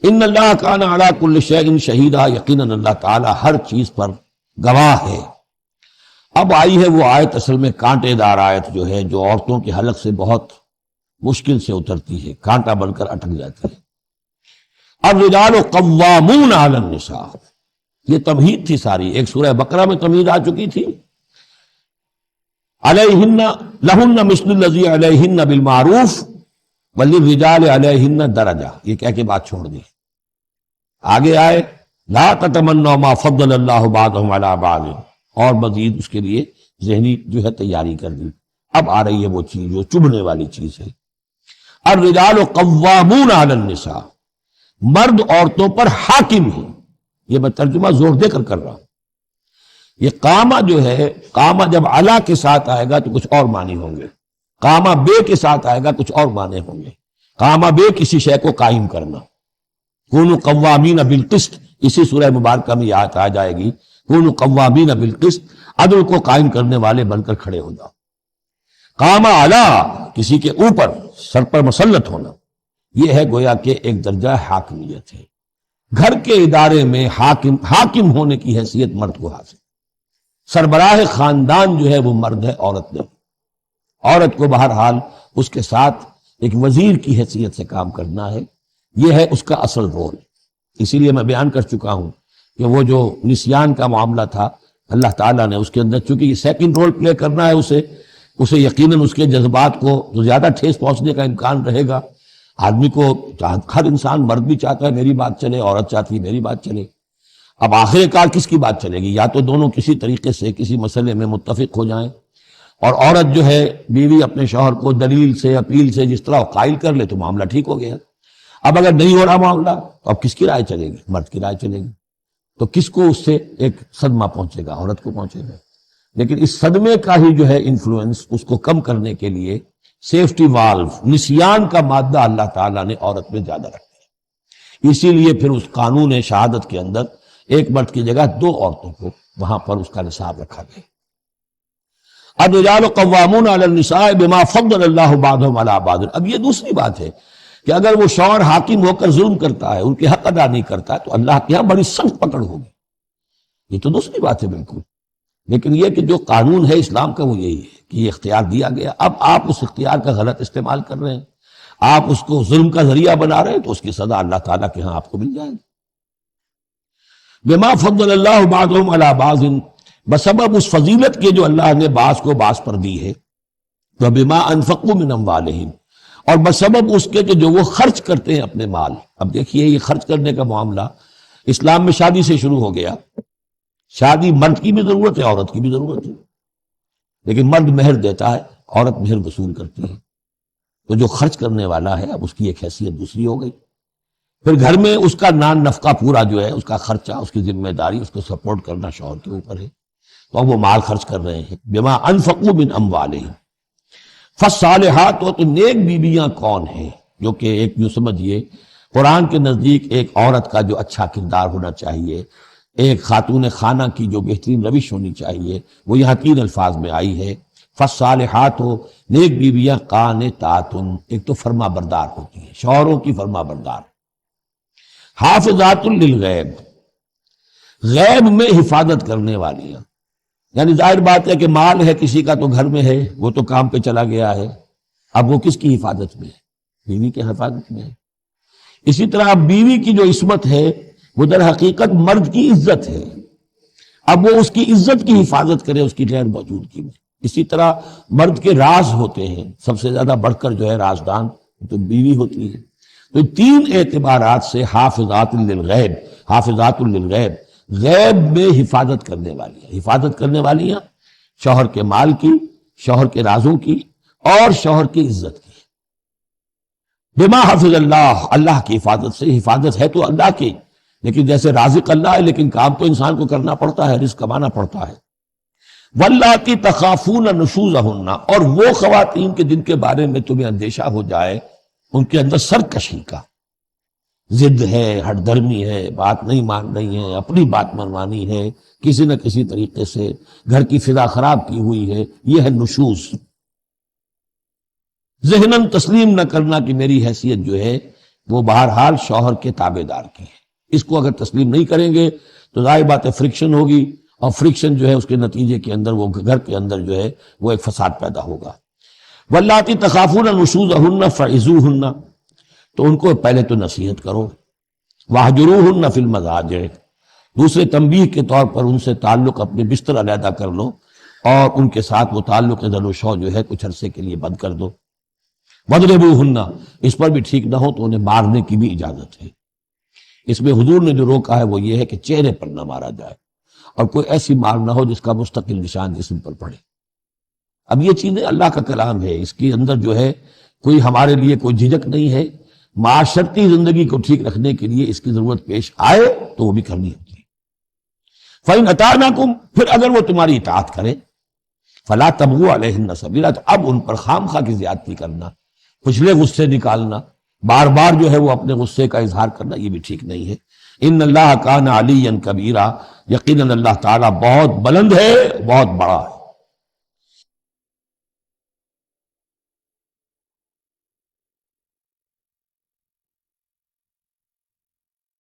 ان اللہ کان علی کل شیء شہیدا، یقیناً اللہ تعالیٰ ہر چیز پر گواہ ہے۔ اب آئی ہے وہ آیت، اصل میں کانٹے دار آیت جو ہے، جو عورتوں کے حلق سے بہت مشکل سے اترتی ہے، کانٹا بن کر اٹک جاتی ہے۔ الرجال قوامون علی النساء، یہ تمہید تھی ساری، ایک سورہ بقرہ میں تمہید آ چکی تھی، علیہن لہن مثل الذی علیہن بالمعروف وللرجال علیہن درجہ، یہ کہہ کے بات چھوڑ دی۔ آگے آئے لا تتمنوا ما فضل اللہ بعضهم علی بعض، اور مزید اس کے لیے ذہنی جو ہے تیاری کر دی۔ اب آ رہی ہے وہ چیز جو چبھنے والی چیز ہے۔ الرجال قوامون علی النساء، مرد عورتوں پر حاکم ہیں۔ یہ میں ترجمہ زور دے کر رہا ہوں۔ یہ قامہ جو ہے، قامہ جب علا کے ساتھ آئے گا تو کچھ اور معنی ہوں گے، قامہ بے کے ساتھ آئے گا کچھ اور معنی ہوں گے۔ قامہ بے کسی شے کو قائم کرنا، کونوا قوامین بالقسط، اسی سورہ مبارکہ میں آیت آ جائے گی، کونوا قوامین بالقسط، عدل کو قائم کرنے والے بن کر کھڑے ہو جاؤ۔ قامہ علا، کسی کے اوپر، سر پر مسلط ہونا، یہ ہے گویا کہ ایک درجہ حاکمیت ہے۔ گھر کے ادارے میں حاکم ہونے کی حیثیت مرد کو حاصل، سربراہ خاندان جو ہے وہ مرد ہے، عورت نہیں۔ عورت کو بہرحال اس کے ساتھ ایک وزیر کی حیثیت سے کام کرنا ہے، یہ ہے اس کا اصل رول۔ اسی لیے میں بیان کر چکا ہوں کہ وہ جو نسیان کا معاملہ تھا، اللہ تعالیٰ نے اس کے اندر، چونکہ یہ سیکنڈ رول پلے کرنا ہے اسے یقیناً اس کے جذبات کو جو زیادہ ٹھیس پہنچنے کا امکان رہے گا۔ آدمی کو، ہر انسان، مرد بھی چاہتا ہے میری بات چلے، عورت چاہتی ہے میری بات چلے۔ اب آخر کار کس کی بات چلے گی؟ یا تو دونوں کسی طریقے سے کسی مسئلے میں متفق ہو جائیں، اور عورت جو ہے بیوی اپنے شوہر کو دلیل سے، اپیل سے جس طرح قائل کر لے تو معاملہ ٹھیک ہو گیا۔ اب اگر نہیں ہو رہا معاملہ تو اب کس کی رائے چلے گی؟ مرد کی رائے چلے گی۔ تو کس کو اس سے ایک صدمہ پہنچے گا؟ عورت کو پہنچے گا۔ لیکن اس صدمے کا ہی جو ہے انفلوئنس، اس کو کم کرنے کے لیے سیفٹی والو، نسیان کا مادہ اللہ تعالیٰ نے عورت میں زیادہ رکھا ہے۔ اسی لیے پھر اس قانون شہادت کے اندر ایک مرد کی جگہ 2 عورتوں کو وہاں پر اس کا نصاب رکھا گیا۔ الرجال قوامون علی النساء بما فضل اللہ بعضهم علی بعض۔ اب یہ دوسری بات ہے کہ اگر وہ شوہر حاکم ہو کر ظلم کرتا ہے، ان کے حق ادا نہیں کرتا ہے، تو اللہ کے یہاں بڑی سخت پکڑ ہوگی۔ یہ تو دوسری بات ہے بالکل۔ لیکن یہ کہ جو قانون ہے اسلام کا وہ یہی ہے کہ یہ اختیار دیا گیا، اب آپ اس اختیار کا غلط استعمال کر رہے ہیں، آپ اس کو ظلم کا ذریعہ بنا رہے ہیں، تو اس کی سزا اللہ تعالیٰ کے ہاں آپ کو مل جائے گی۔ بما فضل اللہ بعضهم علی بعض، بسبب اس فضیلت کے جو اللہ نے بعض کو بعض پر دی ہے، وبما انفقوا من اموالہم، اور بسبب اس کے کہ جو وہ خرچ کرتے ہیں اپنے مال۔ اب دیکھیے یہ خرچ کرنے کا معاملہ اسلام میں شادی سے شروع ہو گیا۔ شادی مرد کی بھی ضرورت ہے، عورت کی بھی ضرورت ہے، لیکن مرد مہر دیتا ہے، عورت مہر وصول کرتی ہے۔ تو جو خرچ کرنے والا ہے اب اس کی ایک حیثیت دوسری ہو گئی۔ پھر گھر میں اس کا نان نفقہ پورا جو ہے، اس کا خرچہ، اس کی ذمہ داری، اس کو سپورٹ کرنا شوہر کے اوپر ہے، تو اب وہ مال خرچ کر رہے ہیں۔ بما انفقوا من اموالہم، فالصالحات، تو نیک بیویاں کون ہیں؟ جو کہ ایک جو سمجھیے قرآن کے نزدیک ایک عورت کا جو اچھا کردار ہونا چاہیے، ایک خاتون خانہ کی جو بہترین روش ہونی چاہیے، وہ یہاں 3 الفاظ میں آئی ہے۔ فالصالحات، نیک بیویاں قانتات، ایک تو فرما بردار ہوتی ہیں، شوہروں کی فرما بردار۔ حافظات للغیب، غیب میں حفاظت کرنے والیاں، یعنی ظاہر بات ہے کہ مال ہے کسی کا تو گھر میں ہے، وہ تو کام پہ چلا گیا ہے، اب وہ کس کی حفاظت میں ہے؟ بیوی کی حفاظت میں ہے۔ اسی طرح بیوی کی جو عصمت ہے وہ در حقیقت مرد کی عزت ہے، اب وہ اس کی عزت کی حفاظت کرے اس کی غیر موجودگی میں۔ اسی طرح مرد کے راز ہوتے ہیں، سب سے زیادہ بڑھ کر جو ہے رازدان تو بیوی ہوتی ہے۔ تو 3 اعتبارات سے حافظات للغیب، حافظات للغیب، غیب میں حفاظت کرنے والی، حفاظت کرنے والی ہیں شوہر کے مال کی، شوہر کے رازوں کی، اور شوہر کی عزت کی۔ بما حفظ اللہ، اللہ کی حفاظت سے، حفاظت ہے تو اللہ کی، لیکن جیسے رازق اللہ ہے لیکن کام تو انسان کو کرنا پڑتا ہے، رزق کمانا پڑتا ہے۔ واللاتی تخافون نشوزہن، اور وہ خواتین کے جن کے بارے میں تمہیں اندیشہ ہو جائے ان کے اندر سرکشی کا، ضد ہے، ہٹ دھرمی ہے، بات نہیں مان رہی ہے، اپنی بات منوانی ہے، کسی نہ کسی طریقے سے گھر کی فضا خراب کی ہوئی ہے، یہ ہے نشوز۔ ذہناً تسلیم نہ کرنا کہ میری حیثیت جو ہے وہ بہرحال شوہر کے تابع دار کی ہے. اس کو اگر تسلیم نہیں کریں گے تو ظاہر بات ہے فرکشن ہوگی، اور فرکشن جو ہے اس کے نتیجے کے اندر وہ گھر کے اندر جو ہے وہ ایک فساد پیدا ہوگا. واللاتی تخافون نشوزہن فعظوہن، تو ان کو پہلے تو نصیحت کرو. واہجروہن فی المضاجع، دوسرے تنبیہ کے طور پر ان سے تعلق اپنے بستر علیحدہ کر لو، اور ان کے ساتھ وہ تعلق زن و شو جو ہے کچھ عرصے کے لیے بند کر دو. وَاضْرِبُوهُنَّ، اس پر بھی ٹھیک نہ ہو تو انہیں مارنے کی بھی اجازت ہے. اس میں حضور نے جو روکا ہے وہ یہ ہے کہ چہرے پر نہ مارا جائے، اور کوئی ایسی مار نہ ہو جس کا مستقل نشان جسم پر پڑے. اب یہ چیزیں اللہ کا کلام ہے، اس کے اندر جو ہے کوئی ہمارے لیے کوئی جھجک نہیں ہے. معاشرتی زندگی کو ٹھیک رکھنے کے لیے اس کی ضرورت پیش آئے تو وہ بھی کرنی ہوتی ہے. فَإِنْ أَطَعْنَكُمْ، پھر اگر وہ تمہاری اطاعت کریں، فَلَا تَبْغُوا عَلَيْهِنَّ سَبِيلًا، تو اب ان پر خام خواہ کی زیادتی کرنا، پچھلے غصے نکالنا، بار بار جو ہے وہ اپنے غصے کا اظہار کرنا، یہ بھی ٹھیک نہیں ہے. ان اللہ کان علیٰ کبیرہ، یقیناً اللہ تعالیٰ بہت بلند ہے، بہت بڑا ہے.